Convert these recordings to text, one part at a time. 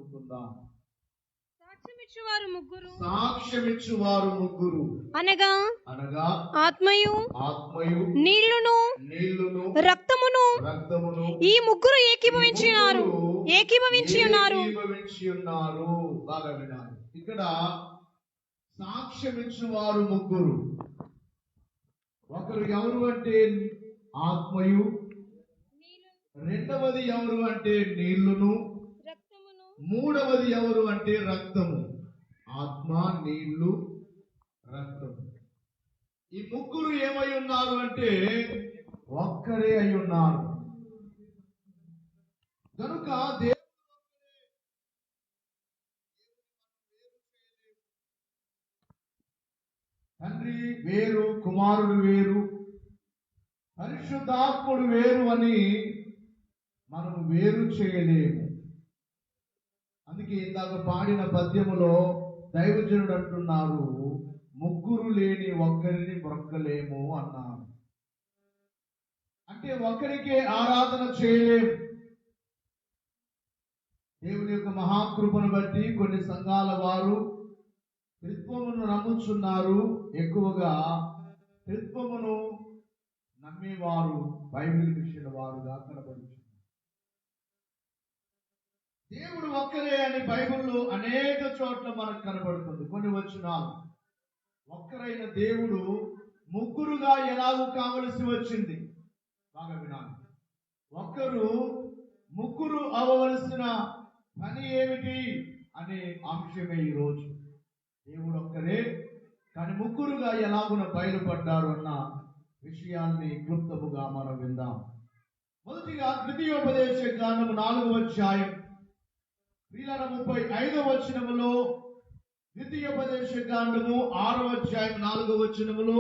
చదువుకుందాం. సాక్ష్యమిచ్చువారు ముగ్గురు అనగా ఆత్మయు నీళ్లును రక్తమును ఈ ముగ్గురు ఏకీభవించి ఉన్నారు. బాగా వినాలి. ఇక్కడ సాక్ష్యమిచ్చువారు ముగ్గురు. ఒకరు ఎవరు అంటే ఆత్మయు, రెండవది ఎవరు అంటే నీళ్లును, మూడవది ఎవరు అంటే రక్తము. ఆత్మ, నీళ్లు, రక్తము. ఈ ముగ్గురు ఏమై ఉన్నారు అంటే ఒక్కరే అయి ఉన్నారు. కనుక తండ్రి వేరు, కుమారుడు వేరు, పరిశుద్ధాత్ముడు వేరు అని మనం వేరు చేయలేము. అందుకే ఇందాక పాడిన పద్యములో దైవజనుడు అంటున్నారు, ముగ్గురు లేని ఒక్కరిని బ్రొక్కలేము అన్నారు. అంటే ఒక్కరికే ఆరాధన చేయలేము. దేవుని యొక్క మహాకృపను బట్టి కొన్ని సంఘాల వారు త్రిత్వమును నమ్ముచున్నారు. ఎక్కువగా త్రిత్వమును నమ్మేవారు బైబిల్ విషయ వారుగా కనబడుచున్నారు. దేవుడు ఒక్కరే అని బైబిల్లో అనేక చోట్ల మనకు కనబడుతుంది. కొన్ని వచనాలు ఒక్కరైన దేవుడు ముగ్గురుగా ఎలాగూ కావలసి వచ్చింది. బాగా వినాలి. ఒక్కరు ముగ్గురు అవ్వవలసిన పని ఏమిటి అనే అంశమే ఈరోజు. దేవుడు ఒక్కరే కానీ ముగ్గురుగా ఎలాగున బయలుపడ్డారు అన్న విషయాన్ని క్లుప్తముగా మనం విందాం. మొదటిగా ద్వితీయోపదేశ కాండము 4వ అధ్యాయం 35వ వచనములో, ద్వితీయోపదేశ కాండము 6వ అధ్యాయం 4వ వచనములో,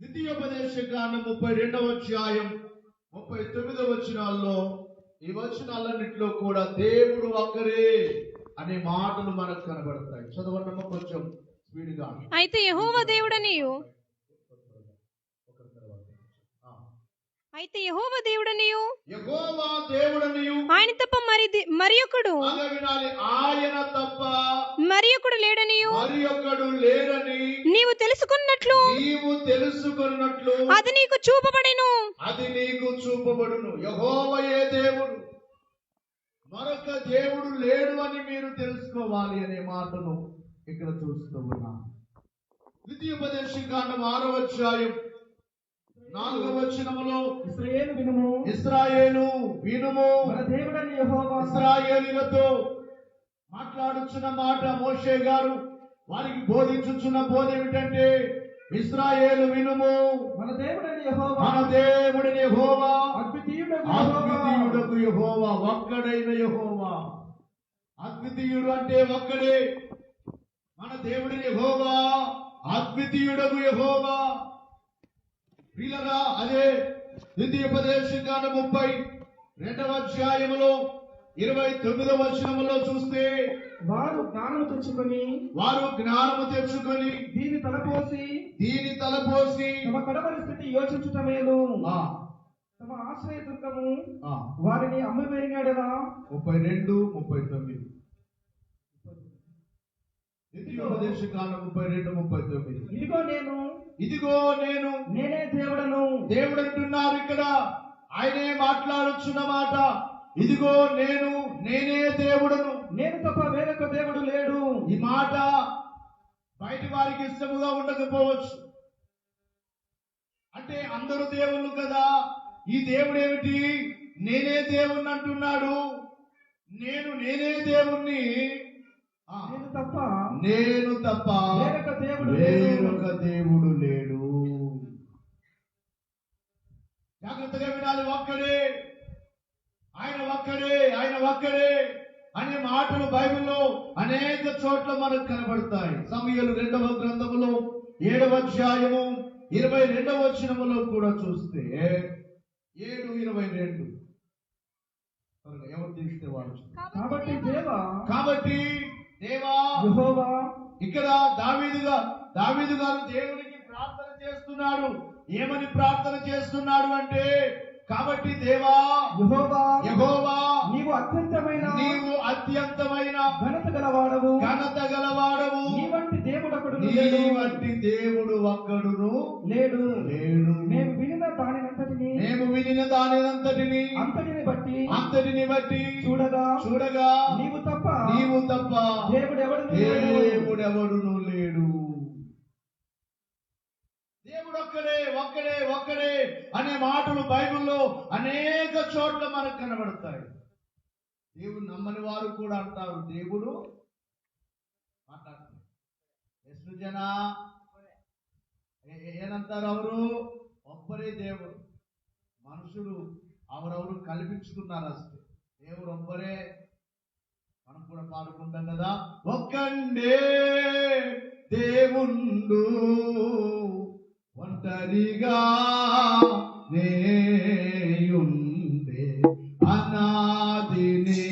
ద్వితీయోపదేశ కాండం 32వ అధ్యాయం 39వ వచనాల్లో ఈ వచనాలన్నింటిలో కూడా దేవుడు ఒక్కరే అనే మాటలు మనకు కనబడతాయి. చదవడం కొంచెం స్పీడ్గా. అయితే యెహోవా దేవుడనియు ఆయన తప్ప మరి ఒకడు లేడని నీవు తెలుసుకున్నట్లు అది నీకు చూపబడెను. యెహోవాయే దేవుడు, మరొక దేవుడు లేడు అని మీరు తెలుసుకోవాలి అనే మాటను ఇక్కడ చూస్తూ ఉన్నాం. ద్వితీయోపదేశ కాండం 6వ అధ్యాయం 4వ వచనములో, ఇశ్రాయేలు వినుము, మన దేవుడైన యెహోవా ఇశ్రాయేలీయులతో మాట్లాడుచున్న మాట మోషే గారు వారికి బోధించుచున్న బోధ ఏమిటంటే, ఇశ్రాయేలు వినుము, మన దేవుడైన యెహోవా అద్వితీయుడకు యెహోవా, ఒక్కడైన యెహోవా. అద్వితీయుడు అంటే ఒక్కడే. మన దేవుడైన యెహోవా అద్వితీయుడకు యెహోవా. ప్రియులారా, అదే ద్వితీయోపదేశ కాండం 32వ అధ్యాయములో 29వ వచనములో చూస్తే, వారు జ్ఞానము తెచ్చుకొని దీని తలపోసి తమ కడవరి స్థితి యోచించుటమేలు, తమ ఆశ్రయ దుర్గము వారిని అమ్మవేయగలరా. 32-39 ద్వితీయోపదేశ కాండం 32-39. ఇదిగో నేను నేనే దేవుడను. దేవుడు అంటున్నారు ఇక్కడ, ఆయనే మాట్లాడుచున్న మాట. ఇదిగో నేనే దేవుడను, నేను తప్ప వేరొక దేవుడు లేడు. ఈ మాట బయటి వారికి ఇష్టముగా ఉండకపోవచ్చు. అంటే అందరూ దేవుళ్ళు కదా, ఈ దేవుడు ఏమిటి నేనే దేవుణ్ణి అంటున్నాడు. నేనే దేవుణ్ణి, నేను తప్ప వేరొక దేవుడు లేడు. జాగ్రత్తగా వినాలి. ఆయన ఒక్కడే అనే మాటలు బైబిల్లో అనేక చోట్ల మనకు కనబడతాయి. సమూయేలు 2వ గ్రంథములో 7వ అధ్యాయము 22వ వచనములో కూడా చూస్తే 7:22 ఎవరు తీస్తే వాడు. కాబట్టి దేవా యెహోవా, ఇక్కడ దావీదు గారు దేవునికి ప్రార్థన చేస్తున్నాడు. ఏమని ప్రార్థన చేస్తున్నాడు అంటే, కాబట్టి దేవా యెహోవా యెహోవా నీవు అత్యంతమైన ఘనత గలవాడవు నీ వంటి దేవుడొకడు నీ వంటి దేవుడు ఒక్కడును లేడు. మేము వినిన దానినంతటిని అంతటిని బట్టి చూడగా నీవు తప్ప దేవుడెవడును లేడు. దేవుడు ఒక్కడే అనే మాటలు బైబిల్లో అనేక చోట్ల మనకు కనబడతాయి. దేవుడు నమ్మని వారు కూడా అంటారు దేవుడు మాట్లాడుతారు. జన ఏనంటారు అవరు ఒక్కరే దేవుడు. మనుషులు అవరెవరు కల్పించుకున్నారు. అసలు దేవుడు ఒక్కరే. మనం కూడా పాడుకుంటాం కదా, ఒక్కండే దేవుండు ఒంటరిగా నేయుండే అనాదిని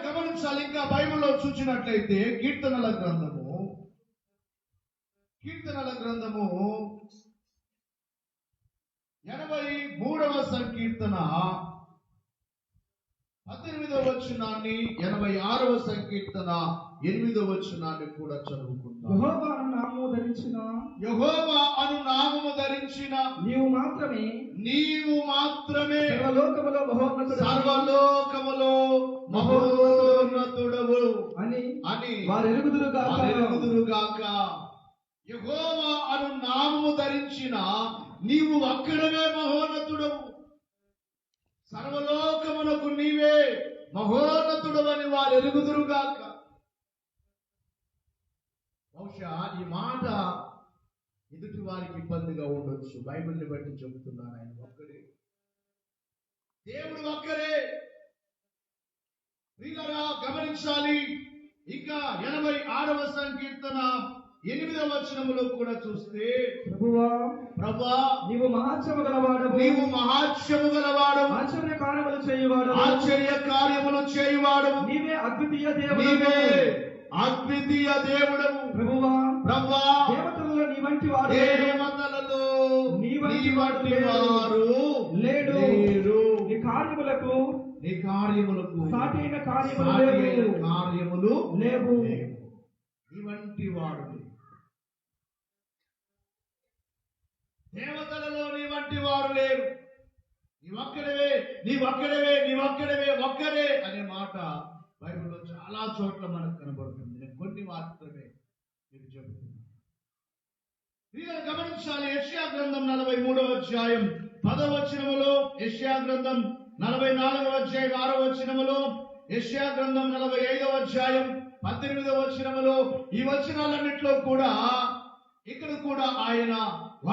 గమనించాలి. ఇంకా బైబిల్లో చూసినట్లయితే కీర్తనల గ్రంథము 83వ సంకీర్తన 18వ వచనాన్ని 86వ సంకీర్తన 8వ వచనాన్ని కూడా చదువుకుందాం. యెహోవా అను నామము ధరించిన నీవు మాత్రమే సర్వలోకములో మహోన్నతుడవు అని వారు ఎరుగుదురుగాక. యెహోవా అను నామము ధరించిన నీవు ఒక్కడవే మహోన్నతుడవు, సర్వలోకమునకు నీవే మహోన్నతుడవని వారు ఎరుగుదురుగాక. బహుశా ఈ మాట ఎదుటి వారికి ఇబ్బందిగా ఉండొచ్చు. బైబిల్ని బట్టి చెబుతున్నాను, ఆయన ఒక్కడే, దేవుడు ఒక్కరే. ప్రియులారా గమనించాలి. ఇంకా 86వ సంకీర్తన 8వ వచనములో కూడా చూస్తే ప్రభువా ప్రభువా నీవు మహాత్సవ గలవాడవు, నీవు మహాత్మ్యము గలవాడవు, ఆశ్చర్య కార్యములు చేయువాడవు, ఆశ్చర్య కార్యములు చేయువాడవు, నీవే అద్వితీయ దేవుడవు. నీవే అద్వితీయ దేవుడవు. ప్రభువా ప్రభువా దేవతలలో నీ వంటి వాడు లేడు. దేవతలలో నీ నీ వంటి వంటి వాడు వారు లేడు. లేరు. నీ కార్యములకు నీ కార్యములకు సాటి అయిన కార్యములు సాటి అయిన లేవు. కార్యములు లేవు. లేవు. నీ వంటి వాడు లేడు. దేవతలలో నీ వంటి వారు లేరు. నీ ఒక్కడవే, నీ ఒక్కడవే, నీ ఒక్కడవే, ఒక్కడే అనే మాట బైబిల్లో చాలా చోట్ల మనకు కనబడుతుంది. నేను కొన్ని మాత్రమే మీకు చెబుతున్నాను. మీరు గమనించాలి. యెషయా గ్రంథం 43వ అధ్యాయం 10వ వచనములో, యెషయా గ్రంథం 44వ అధ్యాయం 6వ వచనములో, యెషయా గ్రంథం 45వ అధ్యాయం 18వ వచనములో, ఈ వచనాలన్నింటిలో కూడా ఇక్కడ కూడా ఆయన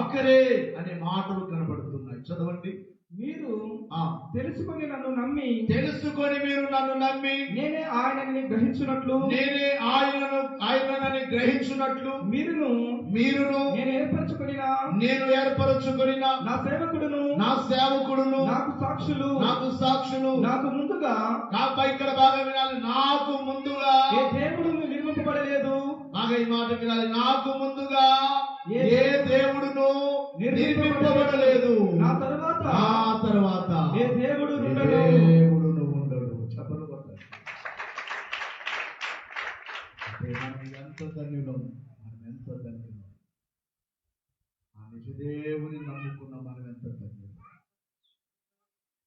ఒక్కరే అనే మాటలు కనబడుతున్నాయి. చదవండి. మీరు ఆ తెలుసుకొని నన్ను నమ్మి, తెలుసుకొని మీరు నన్ను నమ్మి నేనే ఆయనని గ్రహించున్నట్లు, నేనే ఆయనని గ్రహించున్నట్లు మీరును నేను ఏర్పరచుకొని నా సేవకుడును నా సేవకుడును నాకు సాక్షులు నాకు ముందుగా ఇక్కడ బాగా వినాలి. నాకు ముందుగా ఏ దేవుడును నిర్మింపబడలేదు. బాగా ఈ మాట వినాలి. నాకు ముందుగా ఏ దేవుడును నిర్మింపబడలేదు. నా తరువాత ఏ దేవుడును ఉండడు. చెప్పలు కొట్టాలి. మనం ఎంత ధన్యులం, మనం ఎంత ధన్యులం. ఆ నిజదేవుని నమ్ముకున్న మనం ఎంత ధన్యులం.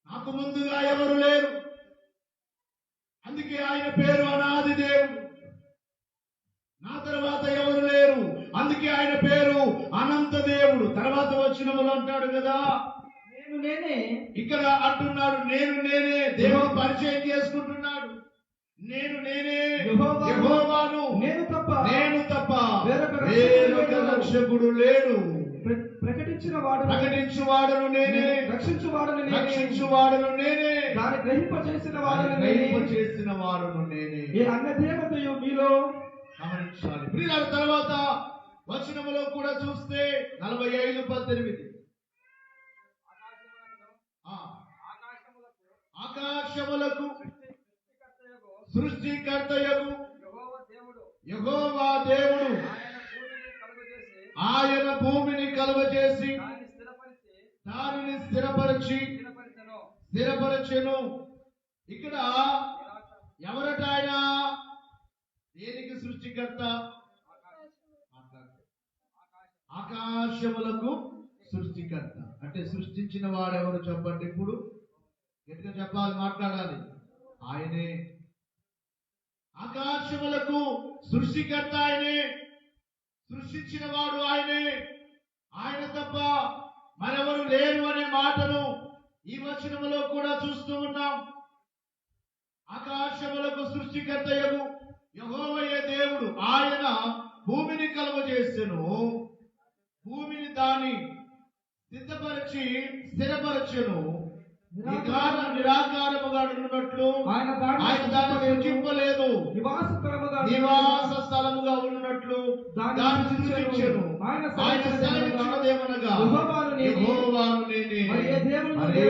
నాకు ముందుగా ఎవరు లేరు, అందుకే ఆయన పేరు అనాది దేవుడు. నా తర్వాత ఎవరు లేరు, అందుకే ఆయన పేరు అనంత దేవుడు. తర్వాత వచనములు అంటాడు కదా, నేనే. ఇక్కడ అంటున్నాడు నేనే. దేవుడు పరిచయం చేసుకుంటున్నాడు. నేనే యెహోవాను, నేను తప్ప వేరొక రక్షకుడు లేడు. ప్రకటించువాడను నేనే, రక్షించువాడను నేనే, దాన్ని గ్రహింపచేసిన వాడును నేనే. ఏ అన్న దేవతయు మీలో గమనించాలి. ప్రియుల తర్వాత వచనములో కూడా చూస్తే 45:18 ఆకాశములకు సృష్టికర్తయగు యెహోవా దేవుడు ఆయన భూమిని కలుగజేసి దానిని స్థిరపరచెను. ఇక్కడ ఎవరట ఆయన? దేనికి సృష్టికర్త? ఆకాశములకు సృష్టికర్త. అంటే సృష్టించిన వాడెవరు చెప్పండి. ఇప్పుడు గట్టిగా చెప్పాలి, మాట్లాడాలి. ఆయనే. ఆకాశములకు సృష్టికర్త ఆయనే, సృష్టించిన వాడు ఆయనే. ఆయన తప్ప మరెవరు లేరు అనే మాటను ఈ వచనములో కూడా చూస్తూ ఉన్నాం. ఆకాశములకు సృష్టికర్తయగు యెహోవాయే దేవుడు ఆయన భూమిని కలుగజేసెను, భూమిని దాని స్థిరపరచెను. నిరాకారముగా ఉన్నట్లు ఆయన దాన్ని సృజింపలేదు, నివాస స్థలముగా ఉన్నట్లు దాన్ని సృజించెను. ఆయన సెలవిచ్చినదేమనగా యెహోవాను నేనే, మరే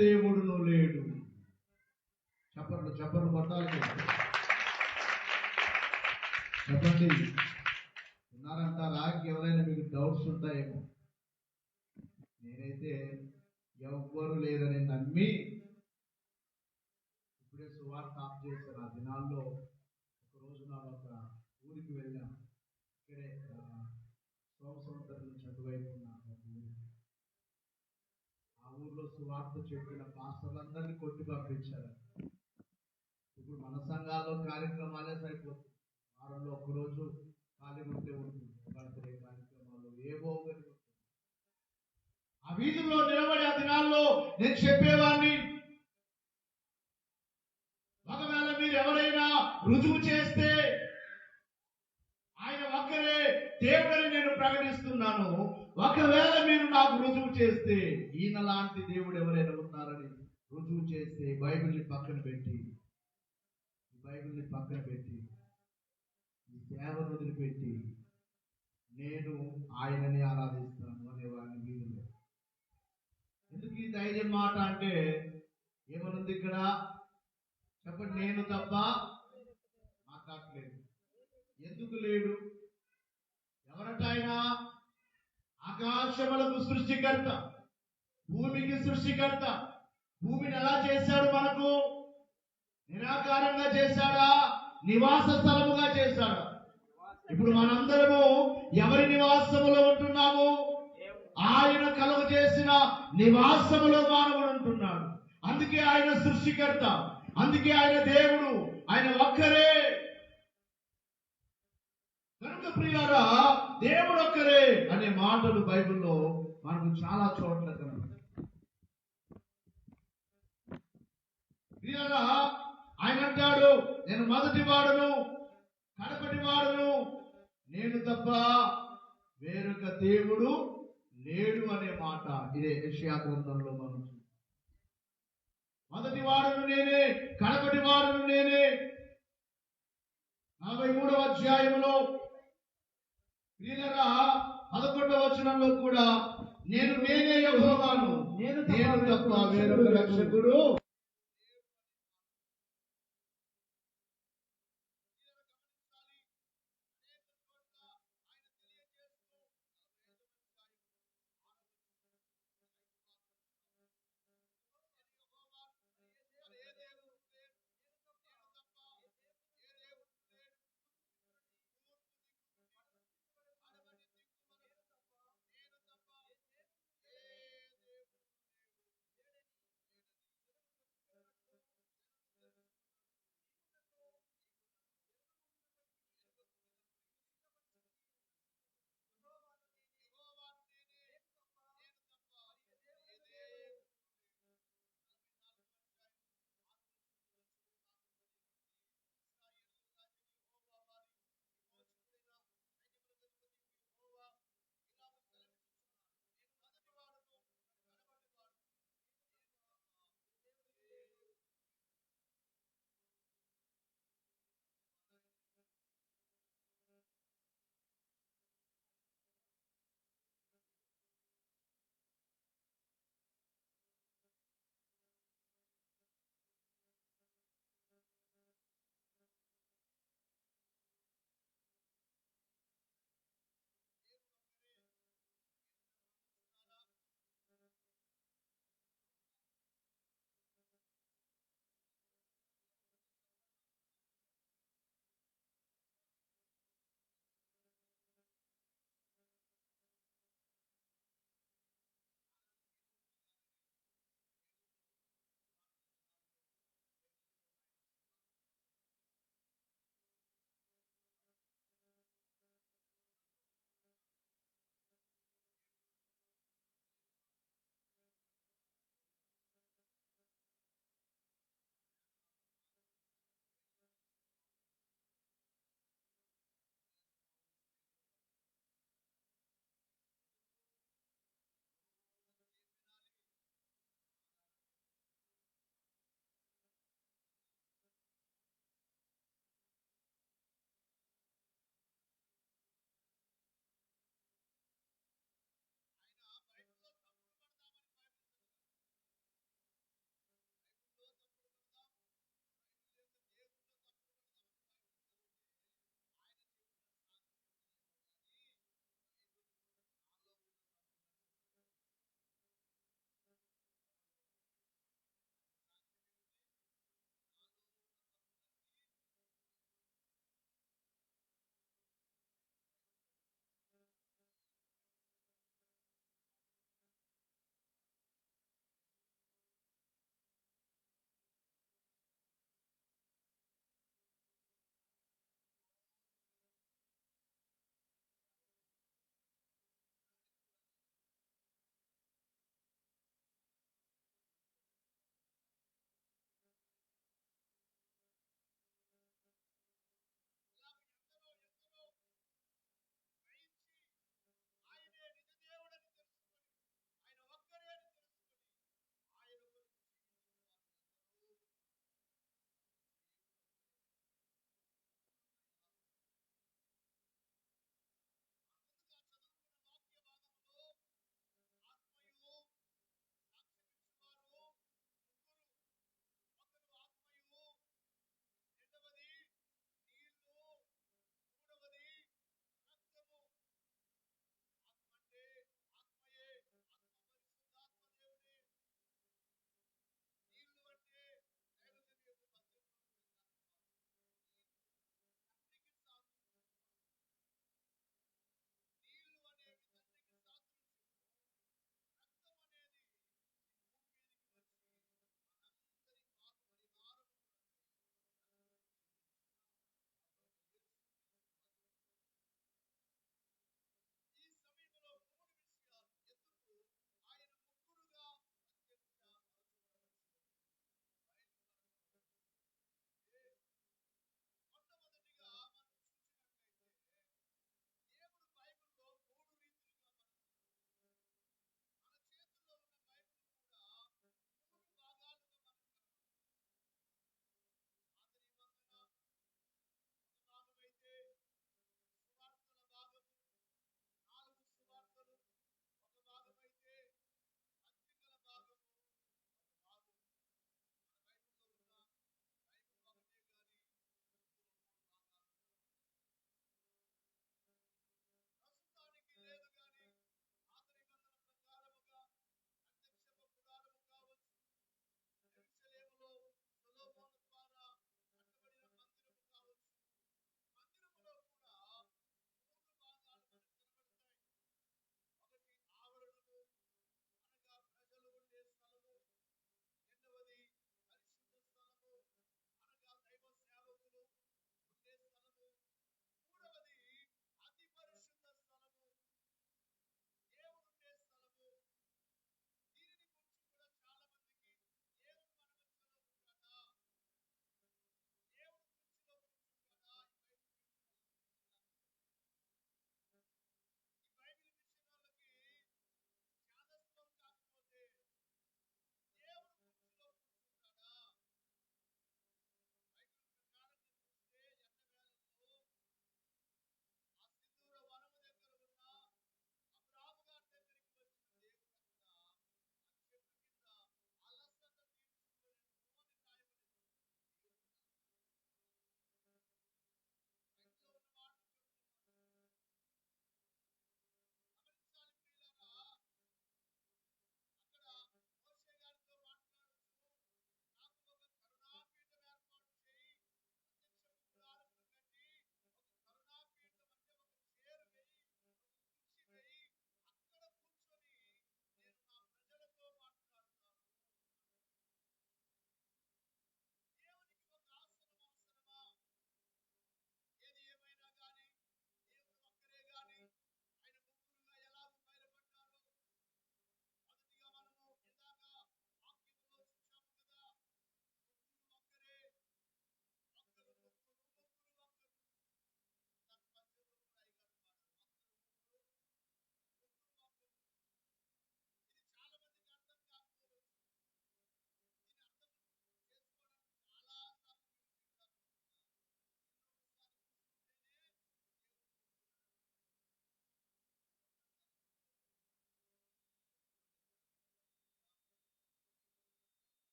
దేవుడును లేడు. చెప్పండి కొట్టాలి. చెప్పండి. ఉన్నారంటారా? ఎవరైనా మీకు డౌట్స్ ఉంటాయేమో. నేనైతే ఎవ్వరు లేరని నమ్మి ఇప్పుడే సువార్త ఆఫ్ చేశాను. ఆ దినాల్లో ఒక రోజు నా ఒక ఊరికి వెళ్ళాం. ఇక్కడే సోమసముద్రం నుంచి అటువైపు ఉన్న ఒక ఊరు. ఆ ఊర్లో సువార్త చెప్పిన పాస్టర్లందరినీ కొట్టి పంపించారు. ఇప్పుడు మన సంఘాల్లో కార్యక్రమాలే సరిపోతుంది. వారంలో ఒకరోజు ఖాళీ ఉంటే ఉంటుంది. బర్త్డే కార్యక్రమాలు ఏవో ఒకటి. ఆ వీధుల్లో నిలబడి ఆ దినాల్లో నేను చెప్పేవాడిని, ఒకవేళ మీరు ఎవరైనా రుజువు చేస్తే ఆయన ఒక్కరే దేవుడని నేను ప్రకటిస్తున్నాను. ఒకవేళ మీరు నాకు రుజువు చేస్తే, ఈయన లాంటి దేవుడు ఎవరైనా ఉన్నారని రుజువు చేస్తే బైబిల్ని పక్కన పెట్టి ఈ సేవను వదిలిపెట్టి నేను ఆయనని ఆరాధిస్తాను అనేవాడిని వీధిలో. ఎందుకు ఈ ధైర్యం మాట అంటే ఏమనుంది ఇక్కడ చెప్పండి? నేను తప్ప మాట్లాడలేదు. ఎందుకు లేడు? ఎవరట ఆయన? ఆకాశములకు సృష్టికర్త, భూమికి సృష్టికర్త. భూమిని ఎలా చేశాడు? మనకు నిరాకారంగా చేశాడా? నివాస స్థలముగా చేశాడా? ఇప్పుడు మనందరము ఎవరి నివాసములో ఉంటున్నాము? ఆయన కలుగు చేసిన నివాసములో మానవుడు ఉంటున్నాడు. అందుకే ఆయన సృష్టికర్త, అందుకే ఆయన దేవుడు, ఆయన ఒక్కరే. కనుక ప్రియులారా, దేవుడు ఒక్కరే అనే మాటలు బైబిల్లో మనకు చాలా చోట్ల కనబడతాయి. ప్రియులారా, ఆయన అంటాడు, నేను మొదటి వాడును, కడపటి వాడును, నేను తప్ప వేరొక దేవుడు లేడు అనే మాట ఇదే యెషయా గ్రంథంలో మనం చూస్తాం. మొదటి వాడును నేనే, కడపటి వాడును నేనే. 43వ అధ్యాయంలో ప్రియులారా 11వ వచనంలో కూడా నేనే యెహోవాను, నేను తప్ప వేరొక రక్షకుడు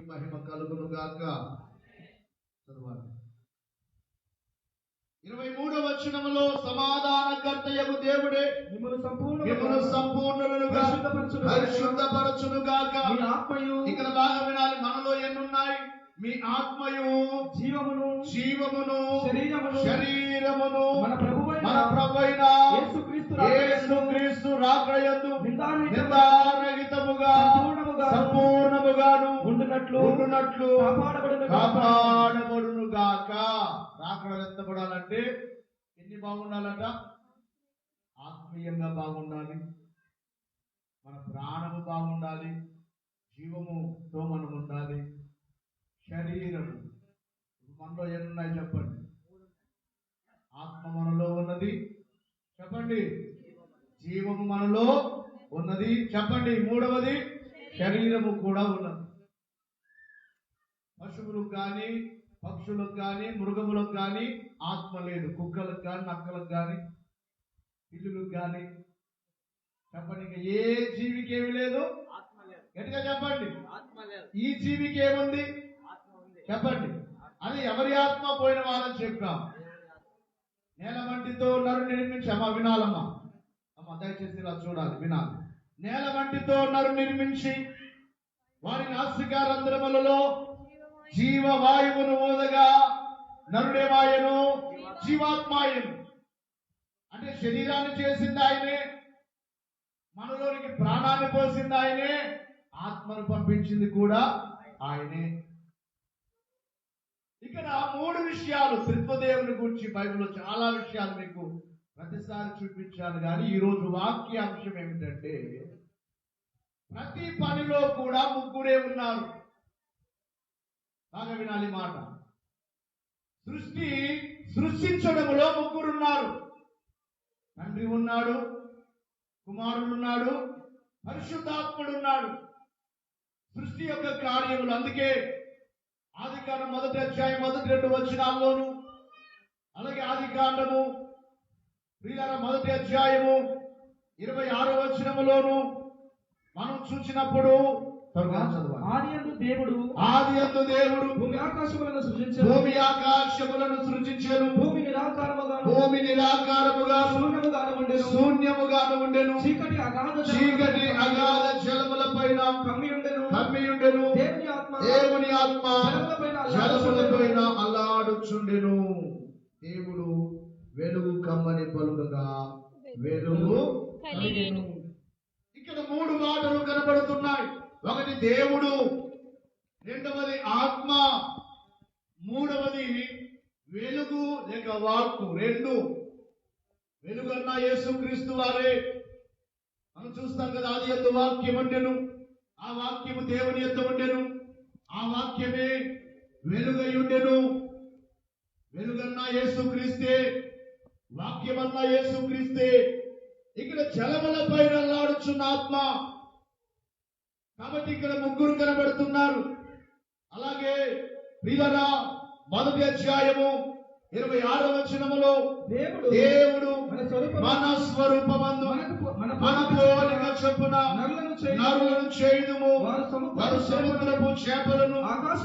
మహిమ కలుగును గాక. చదవాలి. 23వ వచనములో సమాధానకర్తయగు దేవుడే మిమ్మల్ని సంపూర్ణులుగా పరిశుద్ధపరచును గాక. మీ ఆత్మయు, ఇక్కడ బాగా వినాలి, మనలో ఎన్నున్నాయి? మీ ఆత్మయు, జీవమును, శరీరమును మన ప్రభువైన యేసుక్రీస్తు రాకడయందు నిందారహితముగా సంపూర్ణముగాను ఉండునట్లు కాపాడబడును గాక. రాకడ ఎత్తబడాలంటే ఎన్ని బాగుండాలంట? ఆత్మీయంగా బాగుండాలి, మన ప్రాణము బాగుండాలి, జీవముతో మనం ఉండాలి, శరీరం మనలో ఎన్నున్నాయి చెప్పండి? ఆత్మ మనలో ఉన్నది చెప్పండి, జీవము మనలో ఉన్నది చెప్పండి, మూడవది శరీరము కూడా ఉన్నది. పశువులకు కానీ, పక్షులకు కానీ, మృగములకు కానీ ఆత్మ లేదు. కుక్కలకు కానీ, నక్కలకు కానీ, పిల్లులకు కానీ చెప్పండి. ఇంకా ఏ జీవికి ఏమి లేదు? గట్టిగా చెప్పండి. ఈ జీవికి ఏముంది చెప్పండి? అది ఎవరి ఆత్మ? పోయిన వారని చెప్పాం. నేల వంటితో నరు నిర్మించి, అమ్మ వినాలమ్మా, అమ్మ దయచేసి ఇలా చూడాలి, వినాలి. నేల వంటితో నరు నిర్మించి వారి నాసికారంధ్రములలో జీవవాయువును ఊదగా నరుడేమాయను? జీవాత్మాయను. అంటే శరీరాన్ని చేసింది ఆయనే, మనలోనికి ప్రాణాన్ని పోసింది ఆయనే, ఆత్మను పంపించింది కూడా ఆయనే. ఇక్కడ 3 విషయాలు త్రిత్వదేవుని గురించి బైబిల్లో చాలా విషయాలు మీకు ప్రతిసారి చూపించాను. కానీ ఈరోజు వాక్య అంశం ఏమిటంటే, ప్రతి పనిలో కూడా ముగ్గురే ఉన్నారు. బాగా వినాలి మాట. సృష్టించడంలో ముగ్గురున్నారు. తండ్రి ఉన్నాడు, కుమారుడున్నాడు, పరిశుద్ధాత్ముడున్నాడు. సృష్టి యొక్క కార్యములు, అందుకే ఆదికాండం 1వ అధ్యాయం 1-2 వచనాల్లోను, అలాగే ఆదికాండము 1వ అధ్యాయము 26వ వచనములోను మనం చూసినప్పుడు ఆదియందు దేవుడు భూమి ఆకాశములను సృజించెను. భూమి నిరాకారముగా శూన్యముగాను ఉండెను. చీకటి అగాధ జలముల పైన కమ్మి ఉండెను. దేవుని ఆత్మ జలములపైన అల్లాడుచుండెను. దేవుడు వెలుగు కమ్మని పలుకగా వెలుగు కలిగెను. ఇక్కడ 3 మాటలు కనబడుతున్నాయి. ఒకటి దేవుడు, రెండవది ఆత్మ, మూడవది వెలుగు లేక వాక్కు. 2 వెలుగన్న యేసుక్రీస్తు వారే. మనం చూస్తాం కదా, ఆది యందు వాక్యం ఉండెను, ఆ వాక్యము దేవుని యొద్ద ఉండెను, ఆ వాక్యమే వెలుగై ఉండెను. వెలుగన్న యేసుక్రీస్తే, వాక్యమన్న యేసుక్రీస్తే. ఇక్కడ జలముల పైన అల్లాడుచున్న ఆత్మ. కాబట్టి ఇక్కడ ముగ్గురు కనబడుతున్నారు. అలాగే ప్రియులారా, 1వ అధ్యాయము 26వ వచనములో దేవుడు మన స్వరూపమందు మన పోలిక చొప్పున నరులను చేయుదుము. వారు సముద్రపు చేపలను, ఆకాశ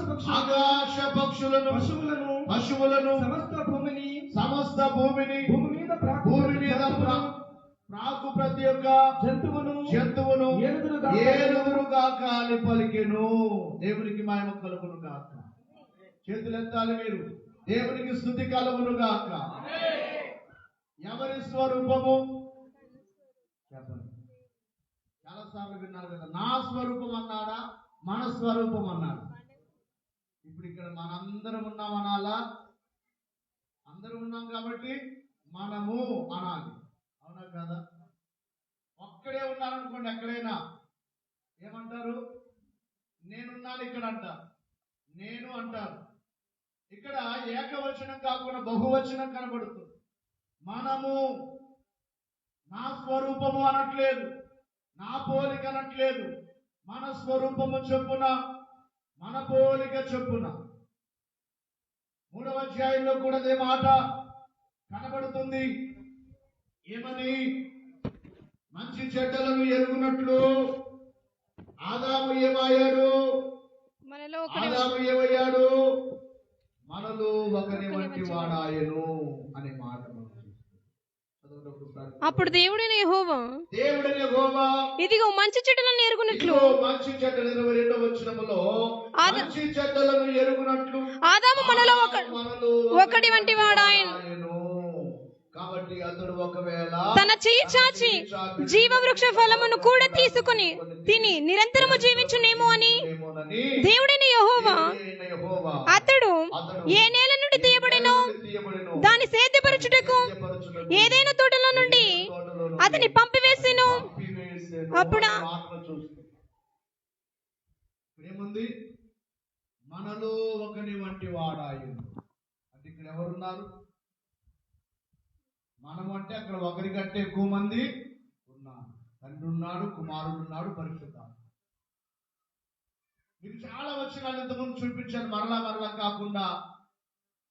పక్షులను, పశువులను, సమస్త భూమిని, భూమి మీద ప్రాకు ప్రతి ఒక్క జంతువును ఏలుదురుగాక అని పలికెను. దేవునికి మహిమ కలుగును గాక. చేతులెత్తాలి మీరు. దేవునికి స్తుతి కలుగును గాక. ఎవరి స్వరూపము చెప్పండి. చాలా సార్లు విన్నారు కదా, నా స్వరూపం అన్నాడా, మన స్వరూపం అన్నాడు. ఇప్పుడు ఇక్కడ మనందరం ఉన్నాం అనాలా? అందరం ఉన్నాం కాబట్టి మనము అనాలి. అవునా కదా? ఒక్కడే ఉన్నారనుకోండి, ఎక్కడైనా ఏమంటారు? నేనున్నాను ఇక్కడ అంటారు, నేను అంటారు. ఇక్కడ ఏకవచనం కాకుండా బహువచనం కనబడుతుంది. మనము, నా స్వరూపము అనట్లేదు, నా పోలిక అనట్లేదు, మన స్వరూపము చొప్పున, మన పోలిక చొప్పున. 3వ అధ్యాయంలో కూడా అదే మాట కనబడుతుంది. ఏమని? మంచి చెడ్డలను ఎరుగునట్లు ఆదాము ఏమయ్యాడు? మనలో ఒకడు ఆదాము ఏమయ్యాడు? మనలో ఒకని వంటి వాడాయను అనే మాట మనం చూస్తాం. చదవండి ఒకసారి. అప్పుడు దేవుడైన యెహోవా దేవుడైన యెహోవా ఇదిగో మంచి చెడులను ఎరుగునట్లు ఇదిగో మంచి చెడ్డలు 22వ వచనములో మంచి చెడ్డలను ఎరుగునట్లు ఆదాము మనలో మనలో ఒకడి వంటి వాడాయను. కాబట్టి అతడు ఒకవేళ తన చెయ్యి చాచి జీవవృక్ష ఫలమును కూడా తీసుకుని తిని నిరంతరము జీవించునేమో అని దేవుడైన యెహోవా అతడు ఏ నేల నుండి తీయబడెనో దాని సేద్యపరచుటకు ఏదైనా తోటలో నుండి అతని పంపివేసెను. అప్పుడు ఏముంది? మనలో ఒకని వంటి వాడాయు అంటే ఇక్కడ ఎవరున్నారు? మనం అంటే అక్కడ ఒకరికంటే ఎక్కువ మంది ఉన్నారు. తండ్రి ఉన్నాడు, కుమారుడు ఉన్నాడు, పరిశుద్ధాత్మ. మీకు చాలా వచనాలు ఇంతకుముందు చూపించాను, మరలా కాకుండా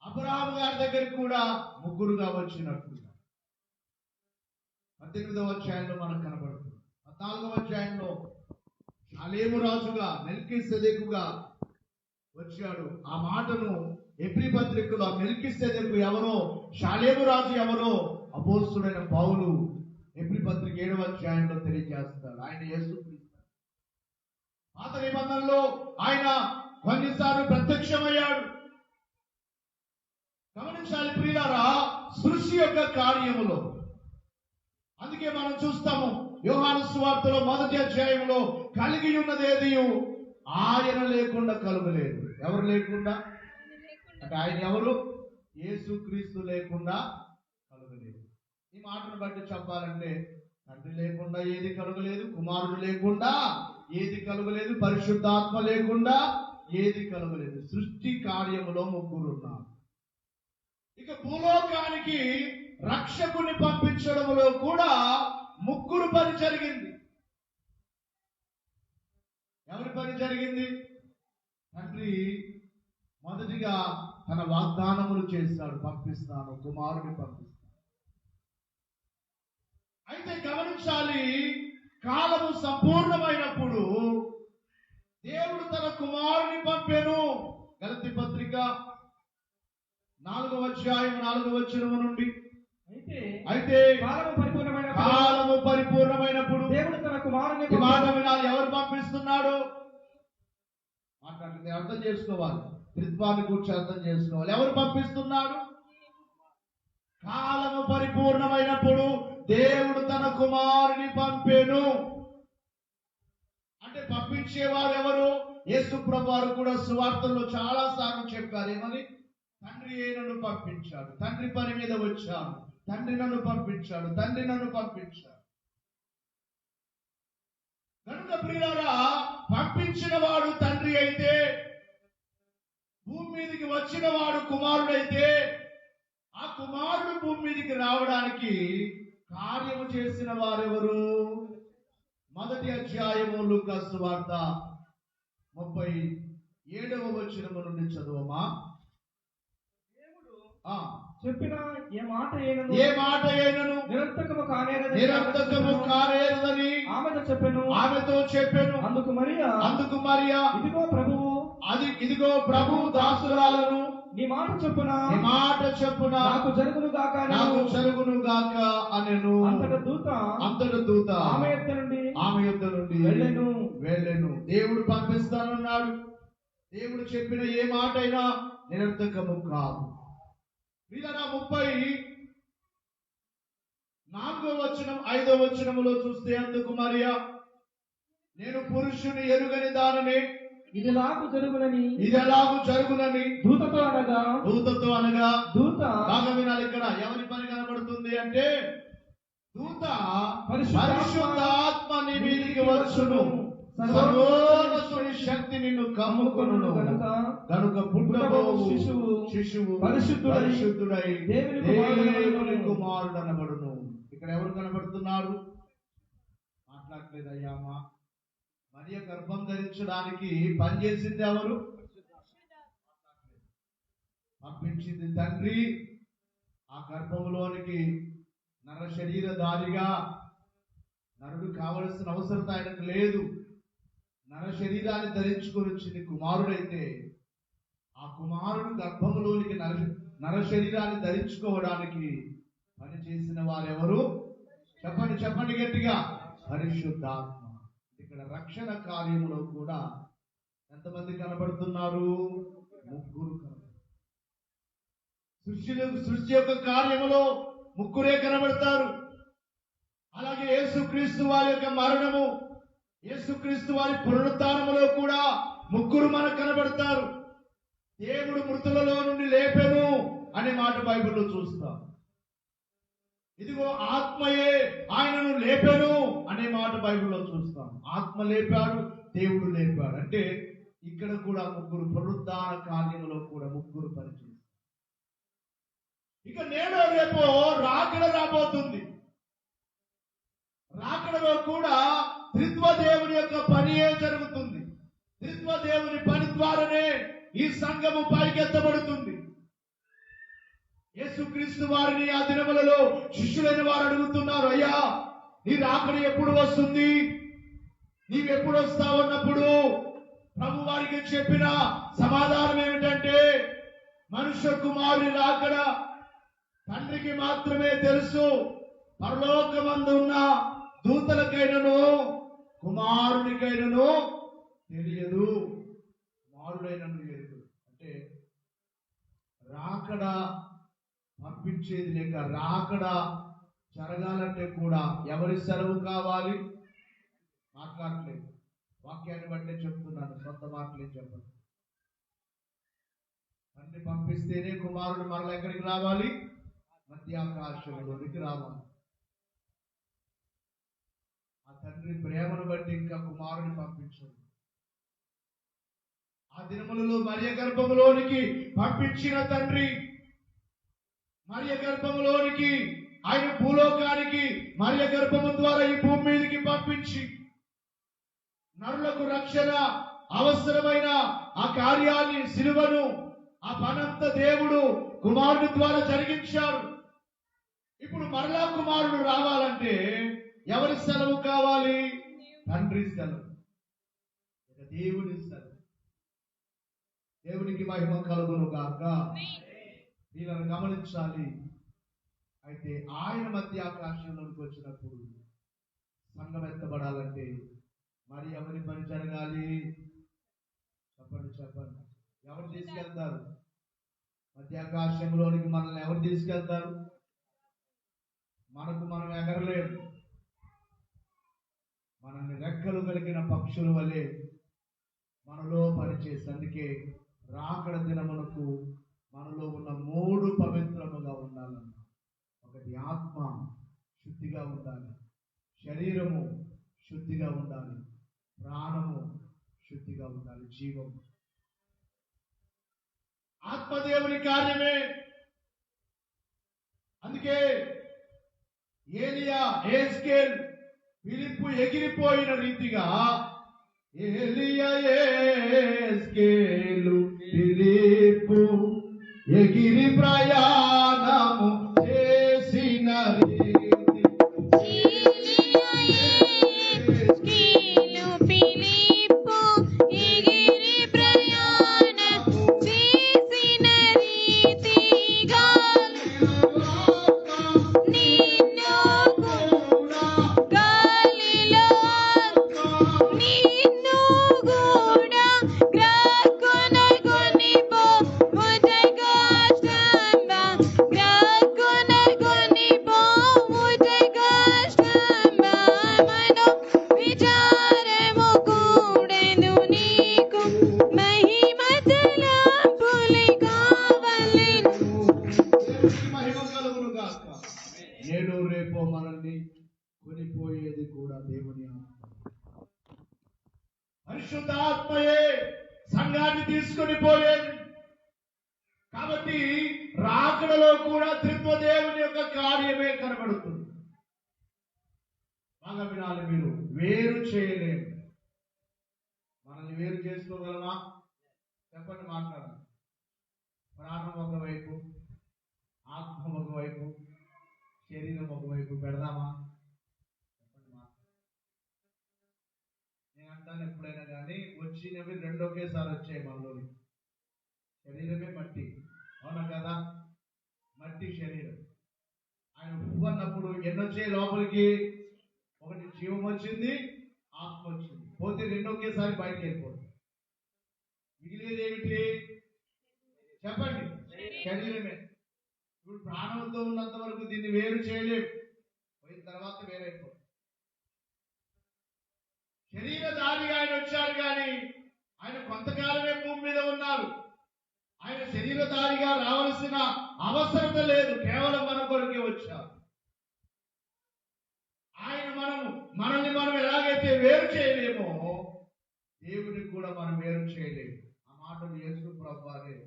అబ్రహాము గారి దగ్గరికి కూడా ముగ్గురుగా వచ్చినట్లుగా 18వ అధ్యాయంలో మనకు కనబడుతుంది. 14వ అధ్యాయంలో షాలేము రాజుగా మెల్కీసెదెకుగా వచ్చాడు. ఆ మాటను ఎబ్రీ పత్రికలో మెల్కీసెదెకు ఎవరో, షాలేము రాజు ఎవరో అపోస్తుడైన పౌలు ఎబ్రీ పత్రిక 7వ అధ్యాయంలో తెలియజేస్తాడు. ఆయన యేసుక్రీస్తు. పాత నిబంధనలో ఆయన కొన్నిసార్లు ప్రత్యక్షమయ్యాడు. గమనించాలి ప్రియులారా, సృష్టి యొక్క కార్యములో. అందుకే మనం చూస్తాము యోహాను సువార్తలో 1వ అధ్యాయంలో కలిగి ఉన్నదేది ఆయన లేకుండా కలుగలేదు. ఎవరు లేకుండా అంటే ఆయన ఎవరు? యేసుక్రీస్తు లేకుండా కలుగలేదు. ఈ మాటను బట్టి చెప్పాలంటే తండ్రి లేకుండా ఏది కలుగలేదు, కుమారుడు లేకుండా ఏది కలుగలేదు, పరిశుద్ధాత్మ లేకుండా ఏది కలుగలేదు. సృష్టి కార్యములో ముగ్గురు ఉన్నారు. ఇక భూలోకానికి రక్షకుని పంపించడంలో కూడా ముగ్గురు పని జరిగింది. ఎవరి పని జరిగింది? తండ్రి మొదటిగా తన వాగ్దానములు చేస్తాడు, పంపిస్తాను, కుమారుని పంపిస్తాను. అయితే గమనించాలి, కాలము సంపూర్ణమైనప్పుడు దేవుడు తన కుమారుని పంపెను. గలతీ పత్రిక 4వ అధ్యాయం 4వ వచనం నుండి అయితే కాలము పరిపూర్ణమైనప్పుడు దేవుడు తన కుమారుని మాట వినాలి. ఎవరు పంపిస్తున్నాడు? మాట్లాడుతుంది అర్థం చేసుకోవాలి. త్రిత్వాన్ని కూర్చొని అర్థం చేసుకోవాలి. ఎవరు పంపిస్తున్నాడు? కాలము పరిపూర్ణమైనప్పుడు దేవుడు తన కుమారుని పంపెను. అంటే పంపించేవారు ఎవరు? యేసు ప్రభువారు కూడా సువార్తల్లో చాలా సార్లు చెప్పారు. ఏమని? తండ్రి నన్ను పంపించాడు, తండ్రి పని మీద వచ్చాను, తండ్రి నన్ను పంపించాడు, తండ్రి నన్ను పంపించాడు. కనుక ప్రియులారా, పంపించిన వాడు తండ్రి అయితే, భూమి మీదకి వచ్చిన వాడు కుమారుడైతే, ఆ కుమారుడు భూమి మీదకి రావడానికి కార్యము చేసిన వారెవరు? 1వ అధ్యాయము లూకా సువార్త 37వ వచనము నుండి చదువమా. చెప్పిన ఏ మాట అయినను నిరర్థకము కానేరదని ఆమెతో చెప్పెను. అందుకు మరియా ఇదిగో ప్రభు దాసురాలను నీ మాట చొప్పున నాకు జరుగును గాక అనెను. అంతట దూత ఆమె యొద్ద నుండి వెళ్ళెను. దేవుడు పంపిస్తానన్నాడు. దేవుడు చెప్పిన ఏ మాట అయినా నిరర్థకము కాదు. 34వ వచనం 5వ వచనములో చూస్తే, అందుకు మరియా నేను పురుషుని ఎరుగని దానిని ఇది ఎలాగు జరుగునని దూతతో అనగా బాగా వినాలి. ఇక్కడ ఎవరి పని కనబడుతుంది అంటే, దూత పరిశుద్ధాత్మ నీ మీదికి వచ్చును, సర్వోన్నతుని శక్తి నిన్ను కమ్ముకొనును, కనుక పుట్టబోవు శిశువు పరిశుద్ధుడై దేవుని కుమారుడు అనబడును. ఇక్కడ ఎవరు కనబడుతున్నారు? మాట్లాడలేదు అయ్యామా. మరియ గర్భం ధరించడానికి పనిచేసింది ఎవరు? పంపించింది తండ్రి. ఆ గర్భంలోనికి నర శరీరధారిగా నరుడు కావలసిన అవసరం ఆయనకు లేదు. నర శరీరాన్ని ధరించుకొని వచ్చింది కుమారుడైతే, ఆ కుమారుడు గర్భములోనికి నర శరీరాన్ని ధరించుకోవడానికి పని చేసిన వారెవరు? చెప్పండి చెప్పండి గట్టిగా, పరిశుద్ధాత్మ. ఇక్కడ రక్షణ కార్యములో కూడా ఎంతమంది కనబడుతున్నారు? ముగ్గురు కనబడుతున్నారు. సృష్టి యొక్క కార్యములో ముగ్గురే కనబడతారు. అలాగే యేసుక్రీస్తు వారి యొక్క మరణము, యేసుక్రీస్తు వారి పునరుత్థానములో కూడా ముగ్గురు మనకు కనబడతారు. దేవుడు మృతులలో నుండి లేపెను అనే మాట బైబిల్లో చూస్తాం. ఇదిగో ఆత్మయే ఆయనను లేపెను అనే మాట బైబిల్లో చూస్తాం. ఆత్మ లేపాడు, దేవుడు లేపాడు. అంటే ఇక్కడ కూడా ముగ్గురు, పునరుద్ధాన కార్యములో కూడా ముగ్గురు పనిచేస్తారు. ఇక నేడో రేపో రాకడ రాబోతుంది. రాకడలో కూడా త్రిత్వ దేవుని యొక్క పనియే జరుగుతుంది. త్రిత్వ దేవుని పని ద్వారానే ఈ సంఘము పైకెత్తబడుతుంది. యేసుక్రీస్తు వారిని ఆ దినములలో శిష్యులైన వారు అడుగుతున్నారు, అయ్యా నీ రాకడ ఎప్పుడు వస్తుంది, నీవెప్పుడు వస్తావన్నప్పుడు ప్రభు వారికి చెప్పిన సమాధానం ఏమిటంటే, మనుష్య కుమారుని రాకడ తండ్రికి మాత్రమే తెలుసు, పరలోకమందు ఉన్న దూతలకైనను కుమారునికైనను తెలియదు, కుమారుడైనను తెలియదు. అంటే రాకడ పంపించేది లేక రాకడ జరగాలంటే కూడా ఎవరి సెలవు కావాలి? మాట్లాడలేదు, వాక్యాన్ని బట్టే చెప్తున్నాను, సొంత మాటలే చెప్పండి. తండ్రి పంపిస్తేనే కుమారుడు మరల ఎక్కడికి రావాలి? మధ్యాకాశంలోనికి రావాలి. ఆ తండ్రి ప్రేమను బట్టి ఇంకా కుమారుని పంపించాడు. ఆ దినములలో మరియ గర్భములోనికి పంపించిన తండ్రి, మరియ గర్భములోనికి ఆయన భూలోకానికి మరియ గర్భము ద్వారా ఈ భూమి మీదకి పంపించి నరులకు రక్షణ అవసరమైన ఆ కార్యాన్ని, సిలువను, ఆ పనంత దేవుడు కుమారుని ద్వారా జరిగించాడు. ఇప్పుడు మరలా కుమారుడు రావాలంటే ఎవరి సెలవు కావాలి? తండ్రి సెలవు, దేవుని సెలవు. దేవునికి మహిమ కలుగును గాక. వీళ్ళని గమనించాలి. అయితే ఆయన మధ్య ఆకాశంలోకి వచ్చినప్పుడు సంఘం ఎత్తబడాలంటే మరి ఎవరి పని జరగాలి? చెప్పండి చెప్పండి. ఎవరు తీసుకెళ్తారు? మధ్యాకాశంలోనికి మనల్ని ఎవరు తీసుకెళ్తారు? మనకు మనం ఎగరలేము. మనల్ని రెక్కలు కలిగిన పక్షుల వలె మనలో పనిచేసి, అందుకే రాకడ దినమునకు మనలో ఉన్న 3 పవిత్రముగా ఉండాలన్న. ఒకటి ఆత్మ శుద్ధిగా ఉండాలి, శరీరము శుద్ధిగా ఉండాలి, ప్రాణము శుద్ధిగా ఉండాలి, జీవము. ఆత్మదేవుని కార్యమే. అందుకే ఏలియా, ఎహెజ్కేల్, ఫిలిప్పు ఎగిరిపోయిన రీతిగా ఏలియా, ఎహెజ్కేలు, ఫిలిప్పు ఎగిరి ప్రయాణము చేసిన రీతి నేడు రేపో మనల్ని కొనిపోయేది కూడా దేవుని పరిశుద్ధాత్మయే సంఘాన్ని తీసుకొని పోయేది. కాబట్టి రాకడలో కూడా త్రిత్వ దేవుని యొక్క కార్యమే కనబడుతుంది. బాగా వినాలి మీరు. వేరు చేయలేము. మనల్ని వేరు చేసుకోగలమా? చెప్పండి, మాట్లాడాలి. ప్రాణం ఒకవైపు, ఆత్మ ఒకవైపు, శరీరం ఒకవైపు పెడదామా? చెప్పండి. నేను అంటాను ఎప్పుడైనా కానీ వచ్చినవి రెండు ఒకేసారి వచ్చాయి మనలోని. శరీరమే మట్టి, అవునా కదా? మట్టి శరీరం. ఆయన పువ్వు అన్నప్పుడు ఎన్ని వచ్చాయి లోపలికి? ఒకటి జీవం వచ్చింది, ఆత్మ వచ్చింది. పోతే రెండు ఒకేసారి బయటకు వెళ్ళిపోతుంది. మిగిలేది ఏమిటి చెప్పండి? శరీరమే. ఇప్పుడు ప్రాణంతో ఉన్నంత వరకు దీన్ని వేరు చేయలేము, పోయిన తర్వాత వేరైపోతుంది. శరీరధారిగా ఆయన వచ్చాడు, కానీ ఆయన కొంతకాలమే భూమి మీద ఉన్నారు. ఆయన శరీరధారిగా రావాల్సిన అవసరత లేదు, కేవలం మన కొరకే వచ్చారు. ఆయన మనల్ని మనం ఎలాగైతే వేరు చేయలేమో, దేవుడిని కూడా మనం వేరు చేయలేము. ఆ మాటలు యేసు ప్రభువారే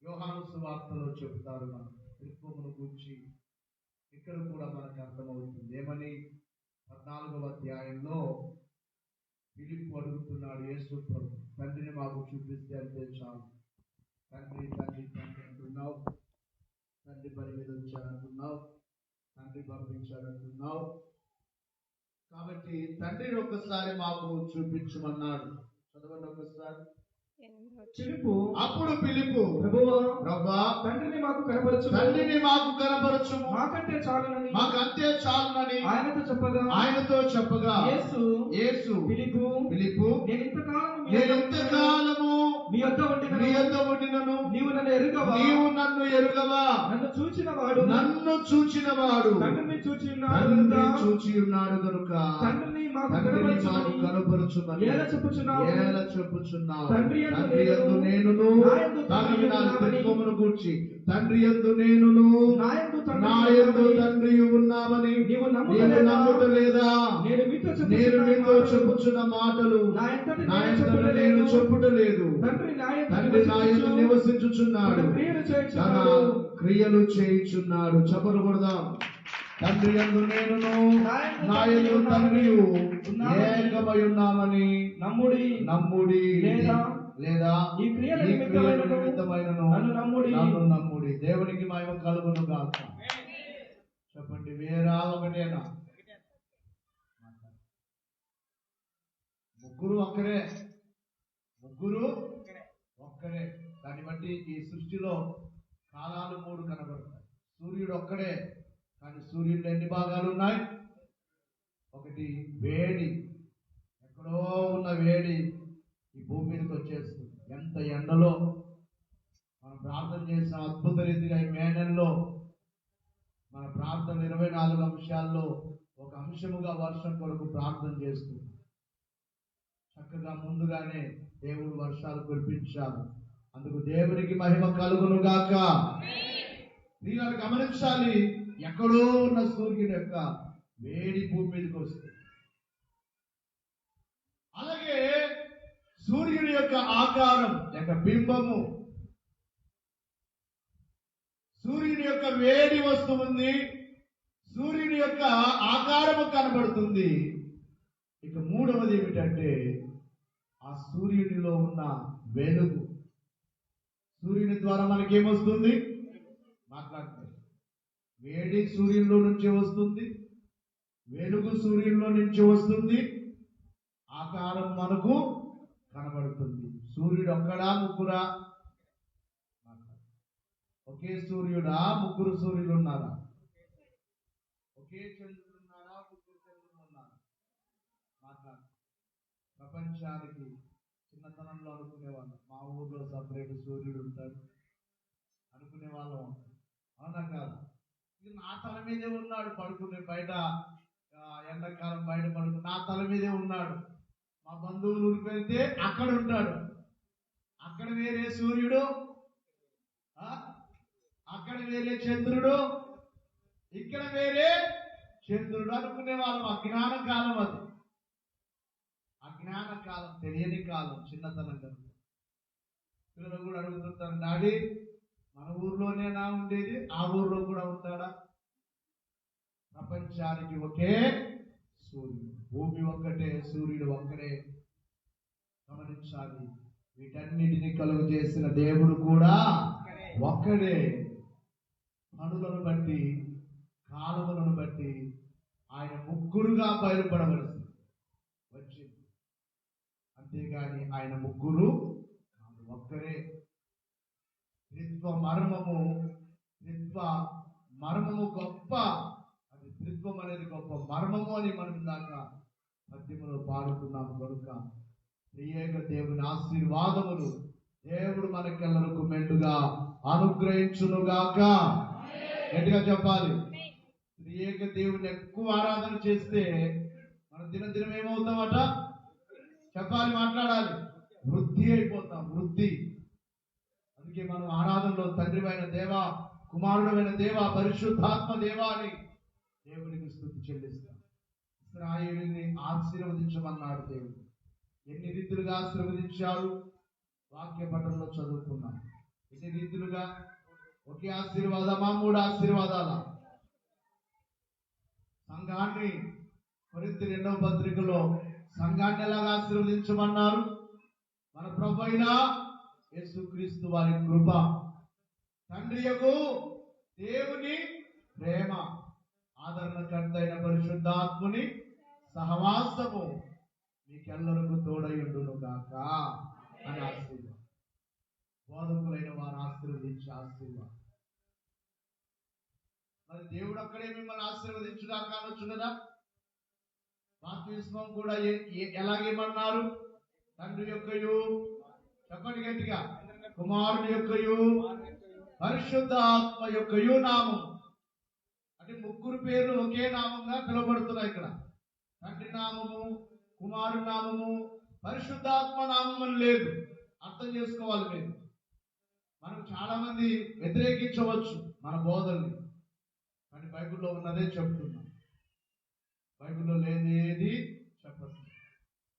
యోహాను సువార్తలో చెబుతారు. మనం క్రిస్మమును గురించి ఇక్కడ కూడా మనకు అర్థమవుతుంది. ఏమని? 14వ అధ్యాయంలో ఫిలిప్పు అడుగుతున్నాడు యేసు ప్రభు, తండ్రిని మాకు చూపిస్తే అంతే చాలు. తండ్రి తండ్రి తండ్రి అంటున్నావు, తండ్రి పని మీద వచ్చాడంటున్నావు, తండ్రి పంపించాడంటున్నావు. కాబట్టి తండ్రిని ఒక్కసారి మాకు చూపించమన్నాడు. చదవండి ఒకసారి. అప్పుడు ఫిలిప్పు, ప్రభువా తండ్రిని మాకు కనపరచుము, మాకంతే చాలునని ఆయనతో చెప్పగా యేసు ఫిలిప్పు, నేను ఇంతకాలము నీ యొద్ద ఉండినను నీవు నన్ను ఎరుగవా? నన్ను చూచినవాడు తండ్రిని చూచి ఉన్నాడు కనుక తండ్రిని మాకు కనపరచుమని ఎలా చెప్పుచున్నావు? తండ్రి యందు నేనును గూర్చి తండ్రి యందు నేనును నా యందు తండ్రి ఉన్నామని నీవు నమ్ముటలేదా? నేను మీతో చెప్పుచున్న మాటలు నా యందు నేను చెప్పుటలేదు, తండ్రి నా యందు నివసించుచున్నాడు, తన క్రియలు చేయుచున్నాడు. చెప్పరు కొడదాం. తండ్రి యందు నేనును నా యందు తండ్రియు ఏకమై ఉన్నామని నమ్ముడి లేదా ఈ క్రియల నిమిత్తమైనను నన్ను నమ్ముడి. దేవునికి మహిమ కలుగును గాక. చెప్పండి, వేరా ఒకటేనా? ముగ్గురు ఒక్కరే. దాన్ని బట్టి ఈ సృష్టిలో కాలాలు 3 కనబడతాయి. సూర్యుడు ఒక్కడే, కానీ సూర్యుడు ఎన్ని భాగాలు ఉన్నాయి? ఒకటి వేడి, ఎక్కడో ఉన్న వేడి ఈ భూమి మీదకి వచ్చేస్తుంది. ఎంత ఎండలో మనం ప్రార్థన చేసిన అద్భుత రీతిగా ఈ మే నెలలో మన ప్రార్థన 24 అంశాల్లో ఒక అంశముగా వర్షం కొరకు ప్రార్థన చేస్తుంది. చక్కగా ముందుగానే దేవుడు వర్షాలు కురిపించాడు. అందుకు దేవునికి మహిమ కలుగును గాక. మీరు గమనించాలి, ఎక్కడో ఉన్న సూర్యుని యొక్క వేడి భూమి మీదకి వస్తుంది. అలాగే సూర్యుని యొక్క ఆకారం యొక్క బింబము, సూర్యుని యొక్క వేడి వస్తుంది, సూర్యుని యొక్క ఆకారము కనబడుతుంది. ఇక మూడవది ఏమిటంటే ఆ సూర్యునిలో ఉన్న వెలుగు. సూర్యుని ద్వారా మనకేమొస్తుంది? మాట్లాడుతుంది. వేడి సూర్యునిలో నుంచి వస్తుంది, వెలుగు సూర్యునిలో నుంచి వస్తుంది, ఆకారం మనకు కనబడుతుంది. సూర్యుడు ఒక్కడా ముగ్గురా? ఒకే సూర్యుడా? ముగ్గురు సూర్యులు ఉన్నారా? ఒకే చంద్రుడు ఉన్నారా? ముగ్గురు చంద్రులు ఉన్నారా? మాట్లాడు. ప్రపంచానికి చిన్నతనంలో అనుకునేవాళ్ళం, మా ఊర్లో సపరేట్ సూర్యుడు ఉంటాడు అనుకునే వాళ్ళం. అవునా కాదు? ఇది నా తల మీదే ఉన్నాడు పడుకునే, బయట ఎండాకాలం బయట పడుకుని నా తల మీదే ఉన్నాడు. మా బంధువులు ఊరికి వెళ్తే అక్కడ ఉంటాడు, అక్కడ వేరే సూర్యుడు, అక్కడ వేరే చంద్రుడు, ఇక్కడ వేరే చంద్రుడు అనుకునే వాళ్ళం. అజ్ఞాన కాలం అది, అజ్ఞాన కాలం, తెలియని కాలం, చిన్నతనం కదా. పిల్లలు కూడా అడుగుతుంటారు, డాడీ మన ఊర్లోనేనా ఉండేది, ఆ ఊర్లో కూడా ఉంటాడా? ప్రపంచానికి ఒకే సూర్యుడు, భూమి ఒక్కటే, సూర్యుడు ఒక్కడే. గమనించాలి, వీటన్నిటిని కలుగు చేసిన దేవుడు కూడా ఒక్కడే. పనులను బట్టి, కాలములను బట్టి ఆయన ముగ్గురుగా బయలుపడవలసి వచ్చింది. అంతేగాని ఆయన ముగ్గురు ఒక్కరే. త్రిత్వ మర్మము గొప్ప, అది త్రిత్వం అనేది గొప్ప మర్మము అని మనం దాక పద్యములో పాడుకున్నాము. కనుక త్రియేక దేవుని ఆశీర్వాదములు దేవుడు మనకెల్లరకు మెండుగా అనుగ్రహించునుగాక. గట్టిగా చెప్పాలి. త్రియేక దేవుని ఎక్కువ ఆరాధన చేస్తే మనం దినదినం ఏమవుతామట చెప్పాలి, మాట్లాడాలి, వృద్ధి అయిపోతాం, వృద్ధి. అందుకే మనం ఆరాధనలో తండ్రివైన దేవా, కుమారుడైన దేవా, పరిశుద్ధాత్మ దేవా అని దేవునికి స్తుతి చెల్లిస్తాం. ఇశ్రాయేలుని ఆశీర్వదించమన్నాడు దేవుడు. ఎన్ని రీతులుగా ఆశీర్వదించారు వాక్య పఠంలో చదువుకున్నాం. ఎన్ని రీతులుగా? ఒకే ఆశీర్వాదమా, 3 ఆశీర్వాదాల? సంఘాన్ని కొరింథీ 2వ పత్రికలో సంఘాన్ని ఎలాగా ఆశీర్వదించమన్నారు? మన ప్రభు అయిన యేసుక్రీస్తు వారి కృప, తండ్రియగు దేవుని ప్రేమ, ఆదరణకర్త అయిన పరిశుద్ధాత్ముని సహవాసము మీకెల్లరకు తోడయుండును గాక అని ఆశీర్వాదం. బోధకులైన వారు ఆశీర్వదించే ఆశీర్వాదం. మరి దేవుడు అక్కడే మిమ్మల్ని ఆశీర్వదించుగాక అనొచ్చు కదా. బాప్తిస్మం కూడా ఎలాగేమన్నారు? తండ్రి యొక్కయు, చెప్పండి గట్టిగా, కుమారుని యొక్కయు, పరిశుద్ధాత్మ యొక్కయు నామం. అంటే ముగ్గురు పేర్లు ఒకే నామంగా పిలువబడుతున్నాయి ఇక్కడ. తండ్రి నామము, కుమారుని నామము, పరిశుద్ధాత్మ నామం అని లేదు. అర్థం చేసుకోవాలి మీరు. మనం చాలా మంది వ్యతిరేకించవచ్చు మన బోధల్ని, కానీ బైబిల్లో ఉన్నదే చెప్తున్నాం. బైబిల్లో లేనిది చెప్పచ్చు.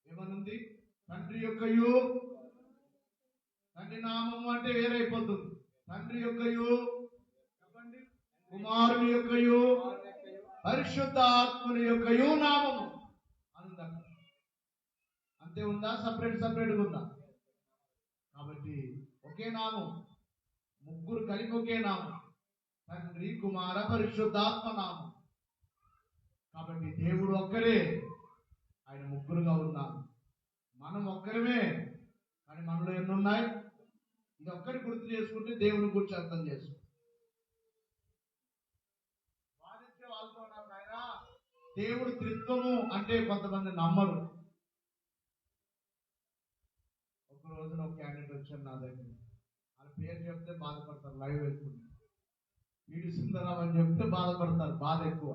ఏమనుంది? తండ్రి యొక్కయు, తండ్రి నామము అంటే వేరైపోతుంది. తండ్రి యొక్కయు, చెప్పండి, కుమారుని యొక్కయు, పరిశుద్ధాత్ముని యొక్కయు నామము అనుందా? అంతే ఉందా? సపరేట్గా ఉందా? కాబట్టి ఒకే నామం, ముగ్గురు కలిపి ఒకే నామం, తండ్రి, కుమార, పరిశుద్ధాత్మ నామం. కాబట్టి దేవుడు ఒక్కరే, ఆయన ముగ్గురుగా ఉన్నాడు. మనం ఒక్కరమే, కానీ మనలో ఎన్ని ఉన్నాయి? ఇది ఒక్కటి గుర్తు చేసుకుంటే దేవుని గురించి అర్థం చేసుకో. వాదించే వాళ్ళతో ఉన్నారు ఆయన దేవుడు త్రిత్వము అంటే కొంతమంది నమ్మరు. ఒక రోజున ఒక క్యాండిడేట్ వచ్చారు నా దగ్గర. వాళ్ళ పేరు చెప్తే బాధపడతారు, లైవ్ వెళ్తుంది. వీడి సుందరం అని చెప్తే బాధపడతారు, బాధ ఎక్కువ.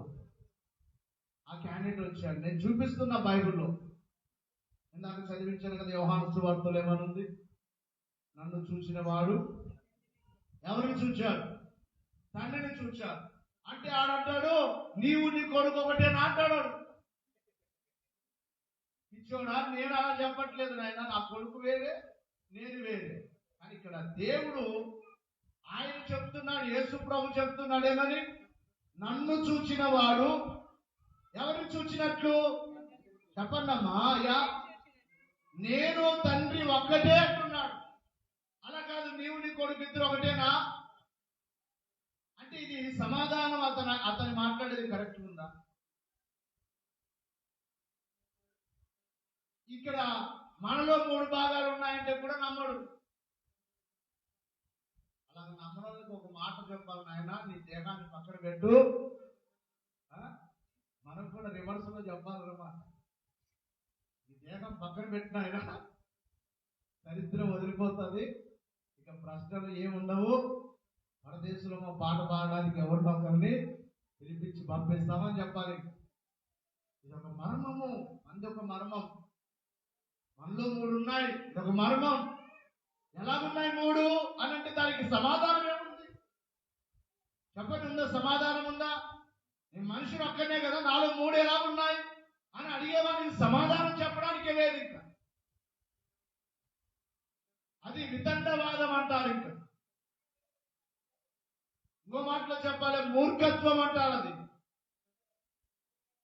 ఆ క్యాండిడేట్ వచ్చాడు, నేను చూపిస్తున్నా బైబిల్లో. ఇందాక చదివించాను కదా, యోహాను సువార్తలో ఏమనుంది? నన్ను చూసిన వాడు ఎవరిని చూచాడు? తండ్రిని చూచాడు. అంటే ఆడంటాడు, నీవు నీ కొడుకు ఒకటే అంటాడు. ఇచ్చోడా, నేను అలా చెప్పట్లేదు నాయన, నా కొడుకు వేరే, నేను వేరే. కానీ ఇక్కడ దేవుడు ఆయన చెప్తున్నాడు, యేసు ప్రభు చెప్తున్నాడు ఏమని? నన్ను చూచిన వాడు ఎవరిని చూచినట్లు? చెప్పండమ్మా అయ్యా. నేను తండ్రి ఒక్కటే అంటున్నాడు. అలా కాదు, నీవు నీ కొడుకు ఇద్దరు ఒకటేనా అంటే ఇది సమాధానం. అతను మాట్లాడేది కరెక్ట్ ఉందా? ఇక్కడ మనలో 3 భాగాలు ఉన్నాయంటే కూడా నమ్మడు. అలా నమ్మడానికి ఒక మాట చెప్పాలి, నాయన నీ దేహాన్ని పక్కన పెట్టు. మనం కూడా రివర్స్ లో చెప్పాలన్నమాట. ఈ దేహం పక్కన పెట్టిన ఆయన దరిద్రం వదిలిపోతుంది, ఇక ప్రశ్నలు ఏముండవు. పరదేశంలో మా పాట పాడడానికి ఎవరిని ఒకరిని పిలిపించి పంపిస్తామని చెప్పాలి. ఇది ఒక మర్మము, మంది ఒక మర్మం. మనలో 3 ఉన్నాయి, ఇదొక మర్మం. ఎలాగున్నాయి 3 అని అంటే దానికి సమాధానం ఏముంది? చెప్పండి, ఉందా సమాధానం? ఉందా? నేను మనిషిని ఒక్కనే కదా, నాలో 3 ఎలా ఉన్నాయి అని అడిగేవాడికి సమాధానం చెప్పడానికే లేదు. ఇంకా అది వితండవాదం అంటారు. ఇంకా ఇంకో మాటలో చెప్పాలి, మూర్ఖత్వం అంటారు అది.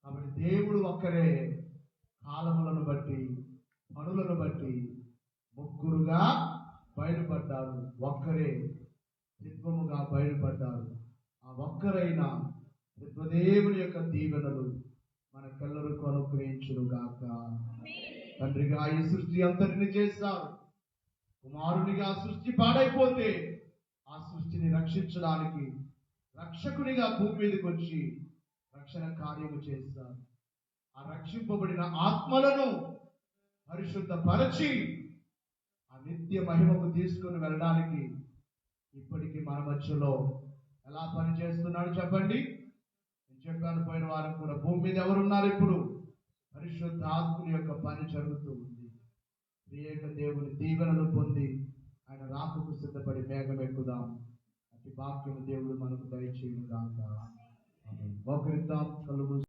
కాబట్టి దేవుడు ఒక్కరే, కాలములను బట్టి, పనులను బట్టి ముగ్గురుగా బయలుపడ్డారు, ఒక్కరే త్రిత్వముగా బయలుపడ్డారు. ఆ ఒక్కరైన త్రిత్వదేవుని యొక్క దీవెనలు మనకెల్లరికూ అనుగ్రహించును గాక. తండ్రిగా ఈ సృష్టి అంతటిని చేశారు. కుమారునిగా సృష్టి పాడైపోతే ఆ సృష్టిని రక్షించడానికి రక్షకునిగా భూమి మీదకి వచ్చి రక్షణ కార్యము చేశారు. ఆ రక్షింపబడిన ఆత్మలను పరిశుద్ధపరచి ఆ నిత్య మహిమకు తీసుకుని వెళ్ళడానికి ఇప్పటికీ మన మధ్యలో ఎలా పనిచేస్తున్నాడు చెప్పండి. నేను చెప్పాను పోయిన వారం కూడా, భూమి మీద ఎవరున్నారు? ఇప్పుడు పరిశుద్ధ ఆత్మని యొక్క పని జరుగుతూ ఉంది. త్రియేక దేవుని దీవెనలు పొంది ఆయన రాకకు సిద్ధపడి మేఘం ఎక్కుదాం. అతి వాక్యము దేవుడు మనకు దయచేయును గాక. ఆమేన్. మోకరిద్దాం, కళ్ళు మూసుకుందాం.